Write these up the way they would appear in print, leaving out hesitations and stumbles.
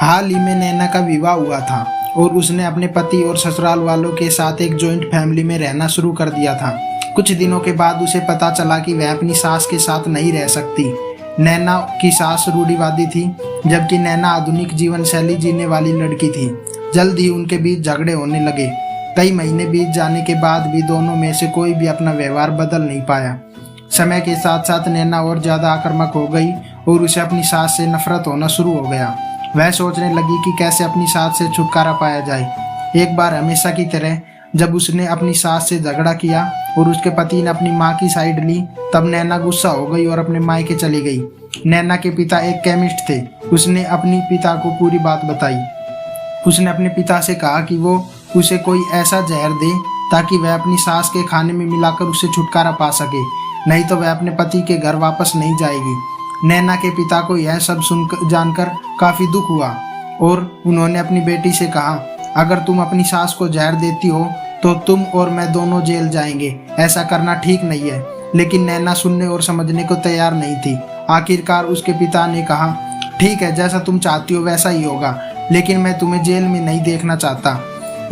हाल ही में नैना का विवाह हुआ था और उसने अपने पति और ससुराल वालों के साथ एक जॉइंट फैमिली में रहना शुरू कर दिया था। कुछ दिनों के बाद उसे पता चला कि वह अपनी सास के साथ नहीं रह सकती। नैना की सास रूढ़िवादी थी, जबकि नैना आधुनिक जीवन शैली जीने वाली लड़की थी। जल्द ही उनके बीच झगड़े होने लगे। कई महीने बीत जाने के बाद भी दोनों में से कोई भी अपना व्यवहार बदल नहीं पाया। समय के साथ साथ नैना और ज्यादा आक्रामक हो गई और उसे अपनी सास से नफरत होना शुरू हो गया। वह सोचने लगी कि कैसे अपनी सास से छुटकारा पाया जाए। एक बार हमेशा की तरह जब उसने अपनी सास से झगड़ा किया और उसके पति ने अपनी माँ की साइड ली, तब नैना गुस्सा हो गई और अपने मायके चली गई। नैना के पिता एक केमिस्ट थे। उसने अपनी पिता को पूरी बात बताई। उसने अपने पिता से कहा कि वो उसे कोई ऐसा जहर दे ताकि वह अपनी सास के खाने में मिलाकर उससे छुटकारा पा सके, नहीं तो वह अपने पति के घर वापस नहीं जाएगी। नैना के पिता को यह सब जानकर काफी दुख हुआ और उन्होंने अपनी बेटी से कहा, अगर तुम अपनी सास को जहर देती हो तो तुम और मैं दोनों जेल जाएंगे। ऐसा करना ठीक नहीं है। लेकिन नैना सुनने और समझने को तैयार नहीं थी। आखिरकार उसके पिता ने कहा, ठीक है, जैसा तुम चाहती हो वैसा ही होगा, लेकिन मैं तुम्हें जेल में नहीं देखना चाहता।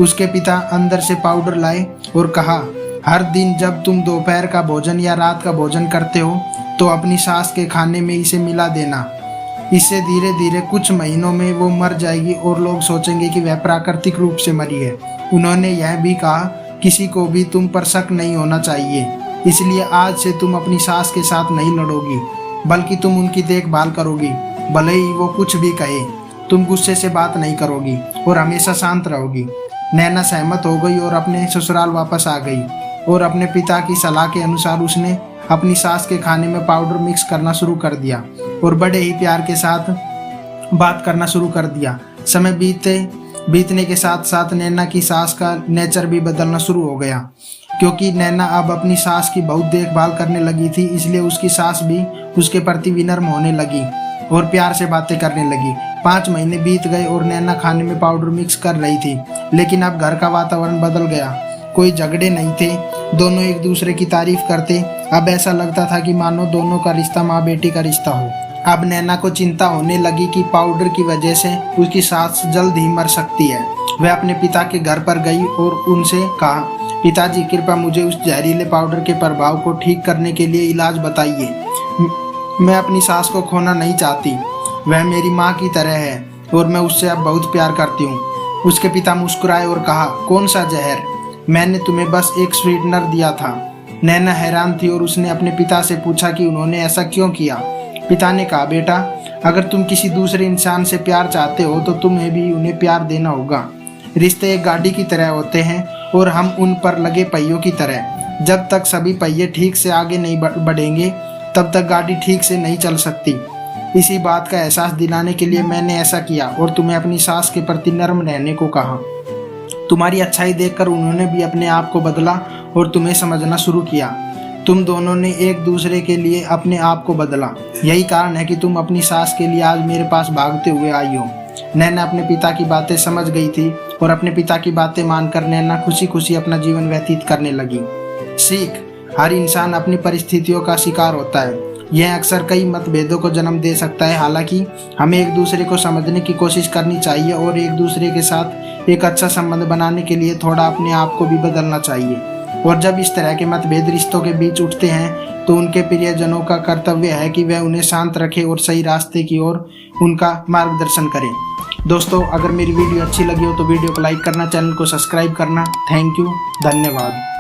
उसके पिता अंदर से पाउडर लाए और कहा, हर दिन जब तुम दोपहर का भोजन या रात का भोजन करते हो तो अपनी सास के खाने में इसे मिला देना। इससे धीरे धीरे कुछ महीनों में वो मर जाएगी और लोग सोचेंगे कि वह प्राकृतिक रूप से मरी है। उन्होंने यह भी कहा, किसी को भी तुम पर शक नहीं होना चाहिए, इसलिए आज से तुम अपनी सास के साथ नहीं लड़ोगी, बल्कि तुम उनकी देखभाल करोगी। भले ही वो कुछ भी कहे, तुम गुस्से से बात नहीं करोगी और हमेशा शांत रहोगी। नैना सहमत हो गई और अपने ससुराल वापस आ गई और अपने पिता की सलाह के अनुसार उसने अपनी सास के खाने में पाउडर मिक्स करना शुरू कर दिया और बड़े ही प्यार के साथ बात करना शुरू कर दिया। समय बीतने के साथ साथ नैना की सास का नेचर भी बदलना शुरू हो गया। क्योंकि नैना अब अपनी सास की बहुत देखभाल करने लगी थी, इसलिए उसकी सास भी उसके प्रति विनम्र होने लगी और प्यार से बातें करने लगी। 5 महीने बीत गए और नैना खाने में पाउडर मिक्स कर रही थी, लेकिन अब घर का वातावरण बदल गया। कोई झगड़े नहीं थे, दोनों एक दूसरे की तारीफ करते। अब ऐसा लगता था कि मानो दोनों का रिश्ता माँ बेटी का रिश्ता हो। अब नैना को चिंता होने लगी कि पाउडर की वजह से उसकी सास जल्द ही मर सकती है। वह अपने पिता के घर पर गई और उनसे कहा, पिताजी, कृपया मुझे उस जहरीले पाउडर के प्रभाव को ठीक करने के लिए इलाज बताइए। मैं अपनी सास को खोना नहीं चाहती। वह मेरी माँ की तरह है और मैं उससे अब बहुत प्यार करती हूँ। उसके पिता मुस्कुराए और कहा, कौन सा जहर? मैंने तुम्हें बस एक स्वीटनर दिया था। नैना हैरान थी और उसने अपने पिता से पूछा कि उन्होंने ऐसा क्यों किया। पिता ने कहा, बेटा, अगर तुम किसी दूसरे इंसान से प्यार चाहते हो तो तुम्हें भी उन्हें प्यार देना होगा। रिश्ते एक गाड़ी की तरह होते हैं और हम उन पर लगे पहियों की तरह। जब तक सभी पहिए ठीक से आगे नहीं बढ़ेंगे तब तक गाड़ी ठीक से नहीं चल सकती। इसी बात का एहसास दिलाने के लिए मैंने ऐसा किया और तुम्हें अपनी सास के प्रति नर्म रहने को कहा। तुम्हारी अच्छाई देखकर उन्होंने भी अपने आप को बदला और तुम्हें समझना शुरू किया। तुम दोनों ने एक दूसरे के लिए अपने आप को बदला। यही कारण है कि तुम अपनी सास के लिए आज मेरे पास भागते हुए आई हो। नैना अपने पिता की बातें समझ गई थी और अपने पिता की बातें मानकर नैना खुशी खुशी अपना जीवन व्यतीत करने लगी। सीख, हर इंसान अपनी परिस्थितियों का शिकार होता है। यह अक्सर कई मतभेदों को जन्म दे सकता है। हालांकि हमें एक दूसरे को समझने की कोशिश करनी चाहिए और एक दूसरे के साथ एक अच्छा संबंध बनाने के लिए थोड़ा अपने आप को भी बदलना चाहिए। और जब इस तरह के मतभेद रिश्तों के बीच उठते हैं तो उनके प्रियजनों का कर्तव्य है कि वह उन्हें शांत रखे और सही रास्ते की ओर उनका मार्गदर्शन करें। दोस्तों, अगर मेरी वीडियो अच्छी लगी हो तो वीडियो को लाइक करना, चैनल को सब्सक्राइब करना। थैंक यू, धन्यवाद।